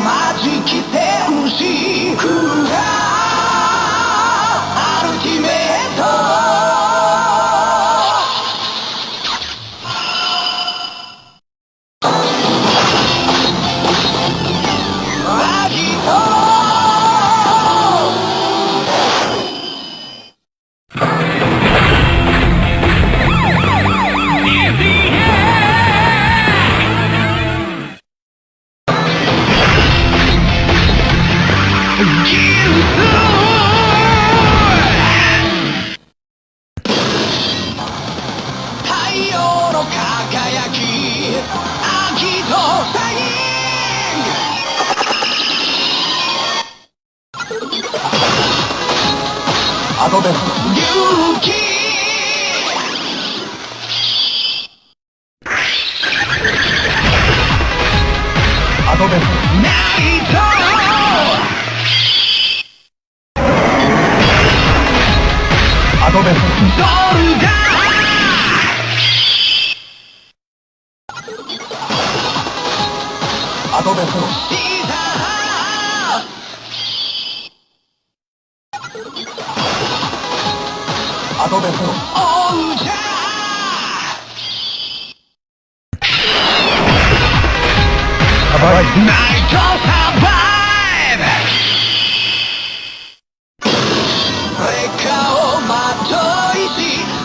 待ちきてるしクーラーアルティメット後で勇気後でナイト後でソルダー後で後でおうじゃサバイブナイトサバイブ劣化をまといし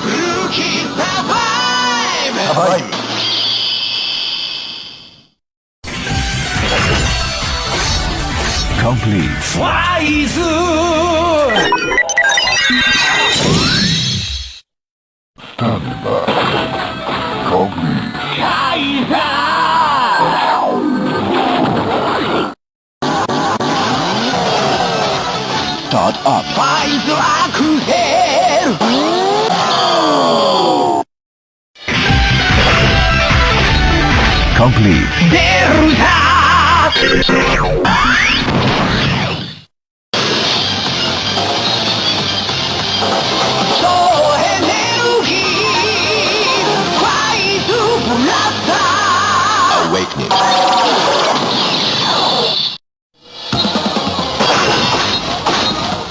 ルーキーサバイブサバイブComplete ファイズStart up ファイズアクセルComplete デルタそうエネルギーファイズブラスター Awakening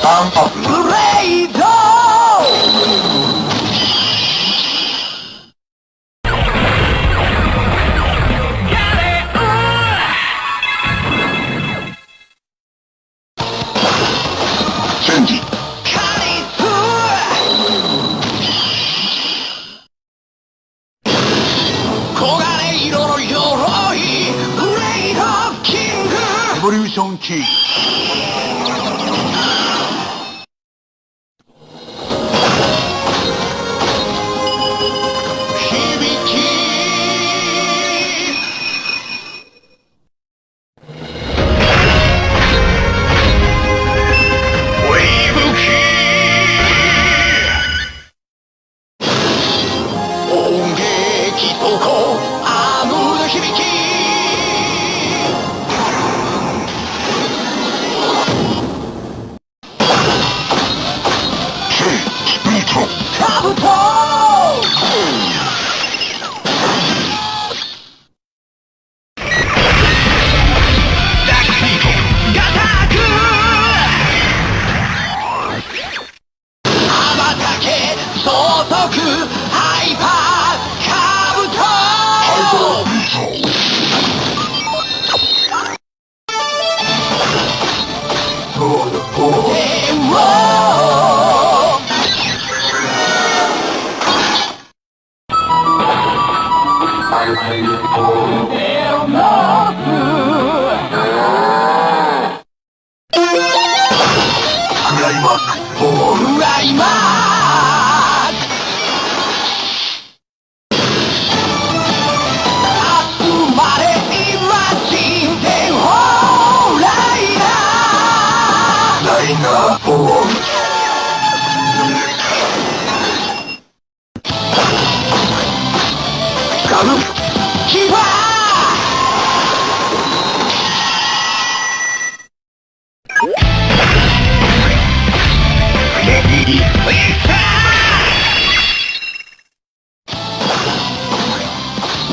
アップグレードチェンジカリス黄金色の鎧ブレイドキングエボリューションキー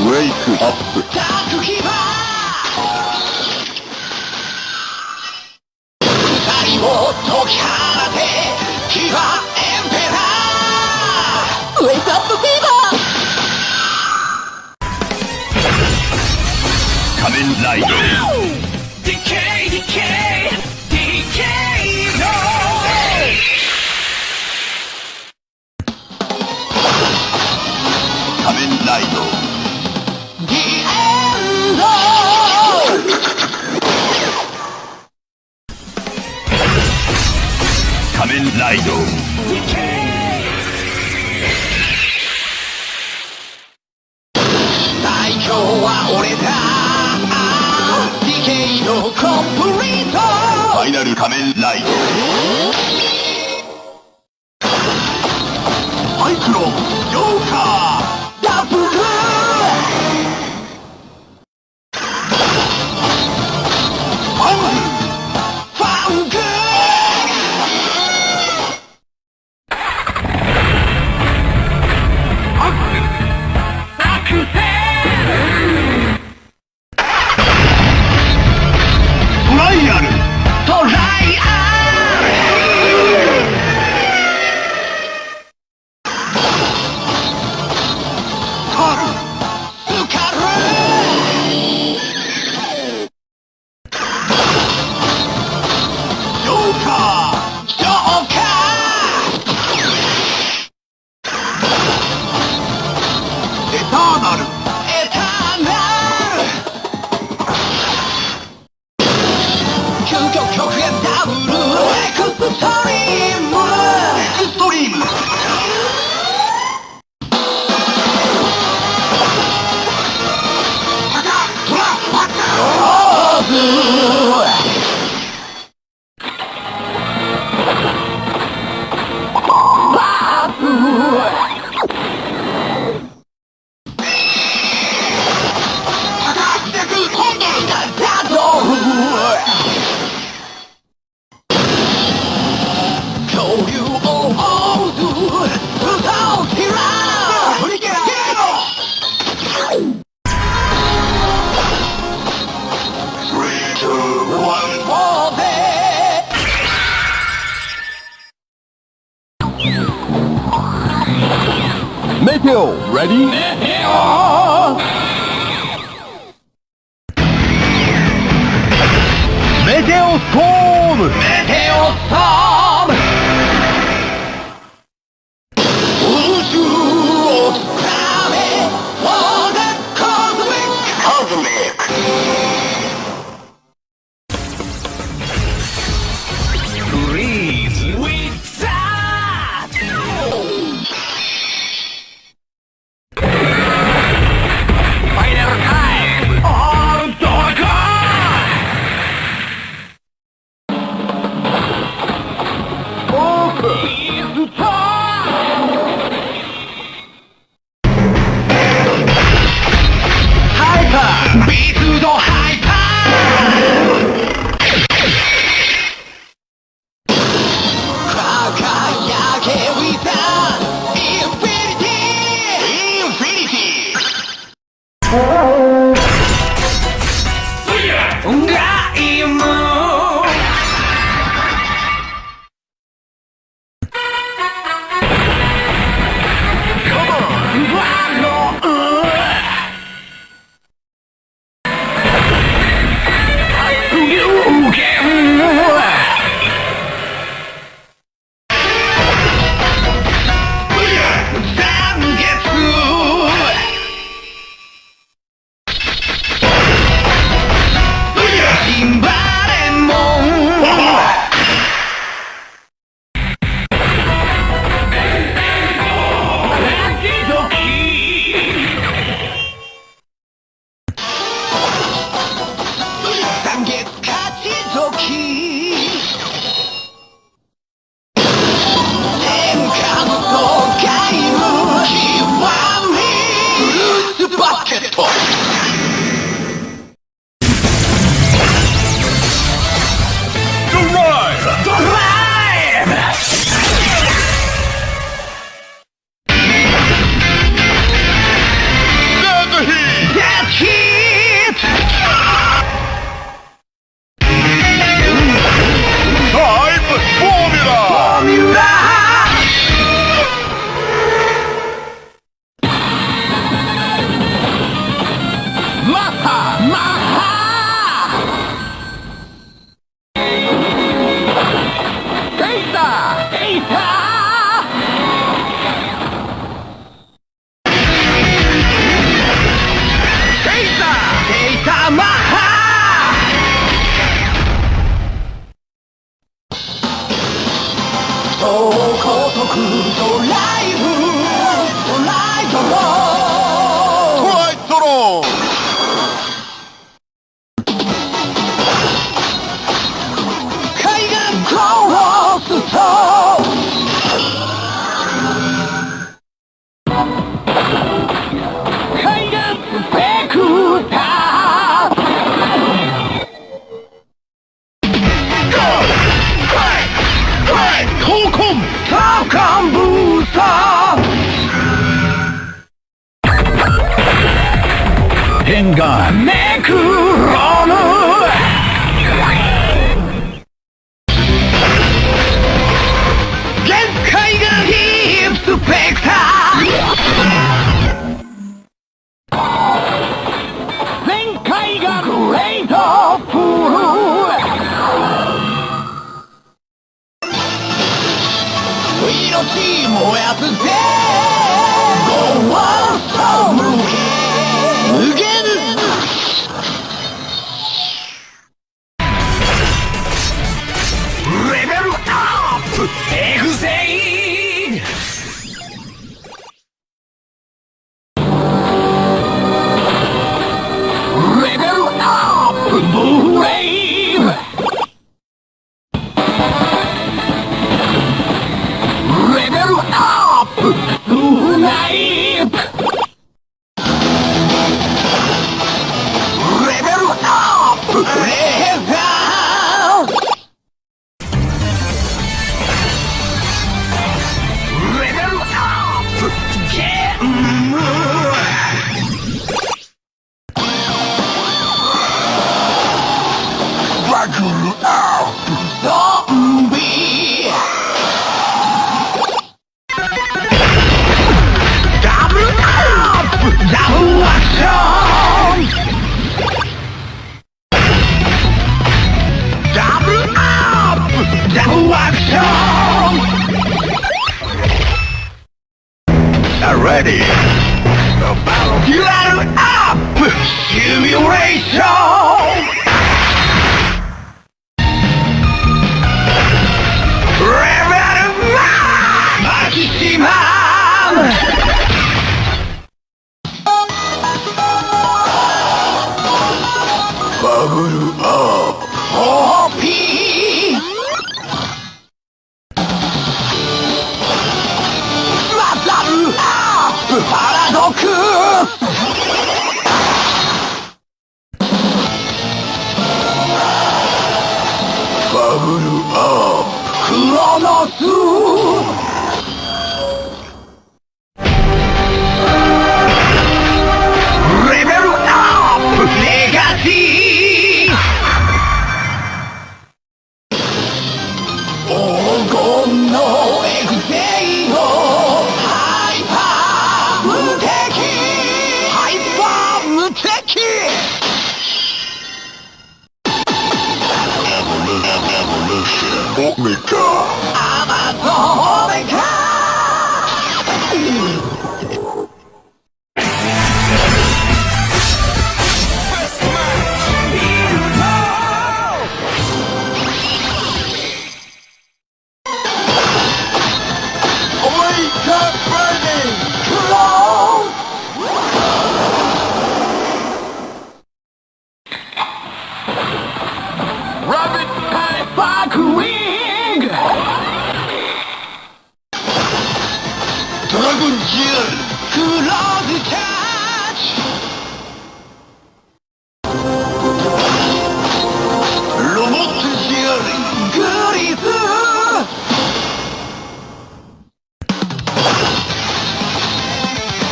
ウェイクアップ仮面ライド。最強は俺だ。DK のコンプリート。ファイナル仮面ライド。マイクロジョーカーダブル。ファングファング。アクセル。トライアル。トライアル。カルスカル。ジョーカジョーカーエターナル。ー。エターナル。究極極限ダブル。エクストリーム。エクストリーム。タカトラパッカオーズ。タカステクコンドル。ダドル。恐竜を追うウルトラキラー。トリケラ3、2、1もうでメテオレディメテオストーム。メテオストーム。宇宙をつかめ。我がコズミック。フリーズウィッザー。ファイナルタイム。オールドラゴン。オープン。ストーム。ハイパー。ビートドハイパー。輝けウィザー。インフィニティ。インフィニテガイム。シンバレモ燃やすぜゴースト無限レベルアップエグゼイレベルアップブレイブレベルアップブナイプレベルアップレーザーレベルアップゲームバグルアップゾンビダブルアップダブルアクションダブルアップダブルアクションReady? About to level up! Simulation! Level up! Maximum! Bubble up! OP! パラドックバブルアップクロノスレベルアップレガシー黄金のエグゼイドオメガアマゾンオメガ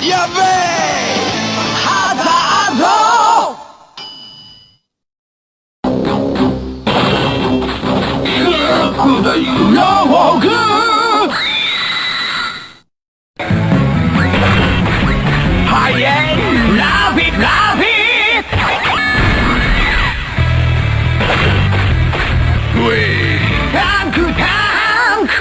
やべえハザードくだよローグハイエンラビッラビッウェイタンクタンク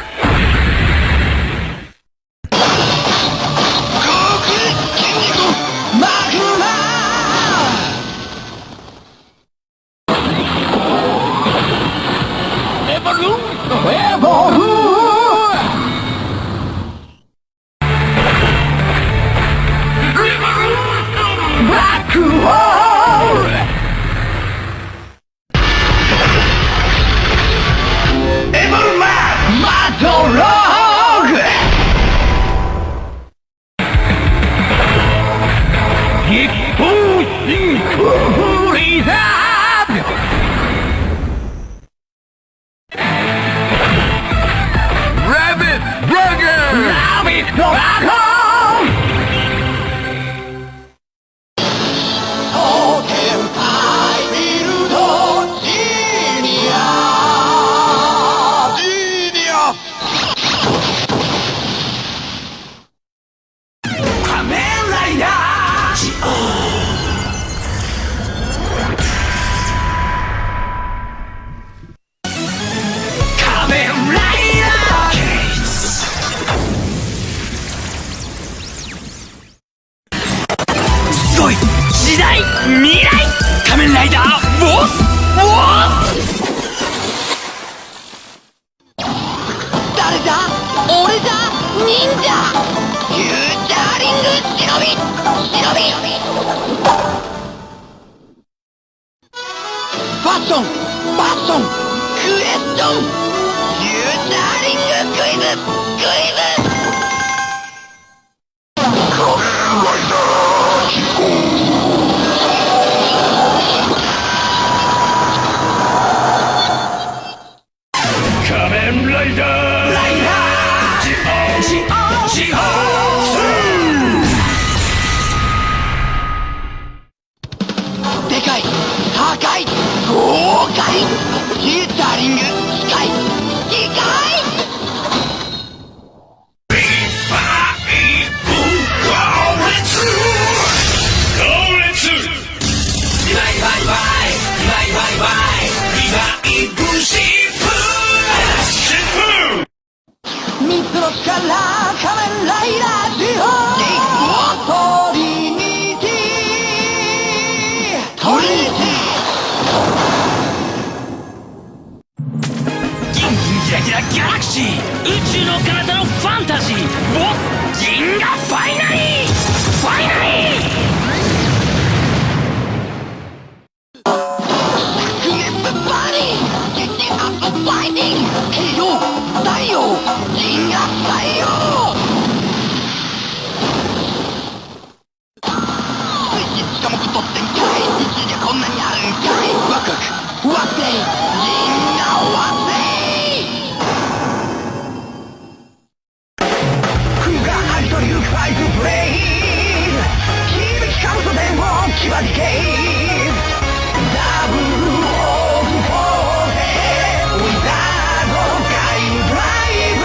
ファッションクエスチョンユーザーリングクイズ仮面ライダーZI-Oでかい高い豪快ヒーターリング機械機械三つの力仮面ライダーZI-Oトリニティギラギラギャラクシー宇宙の彼方のファンタジーボス銀河ファイナリークレップバディゲッティアップファイティング太陽銀河太陽スイッチしかも太ってんかい実じゃこんなにあるんかいワクワクワクレイ銀河ワクレイ空がありというファイトプレイ響きかぶと電話牙ディケイダブルオーブフォーゼウィザードガイドライブ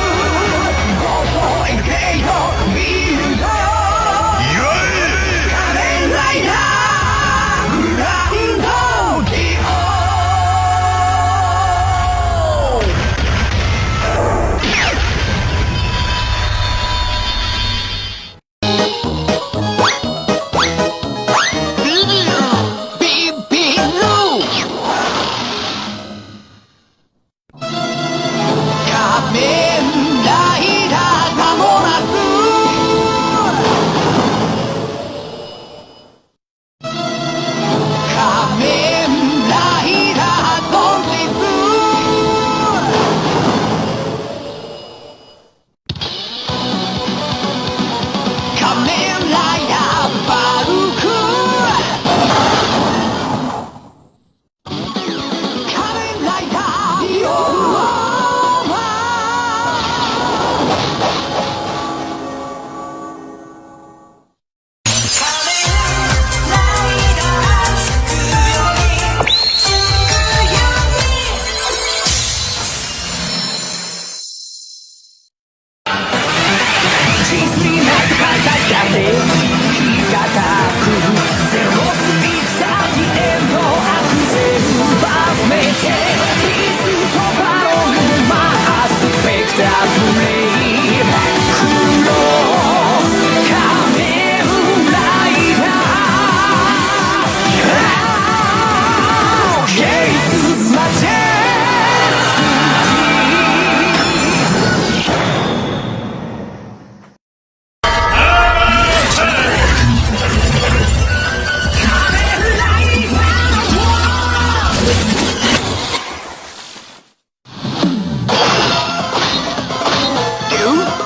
ゴーフォーエグゼイトビルド仮面ライダーグランドZI-Oビビル仮面ライダーがもなす仮面ライダー本日仮面ライダーバルク仮面ライダーヨーマ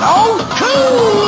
Oh, cool!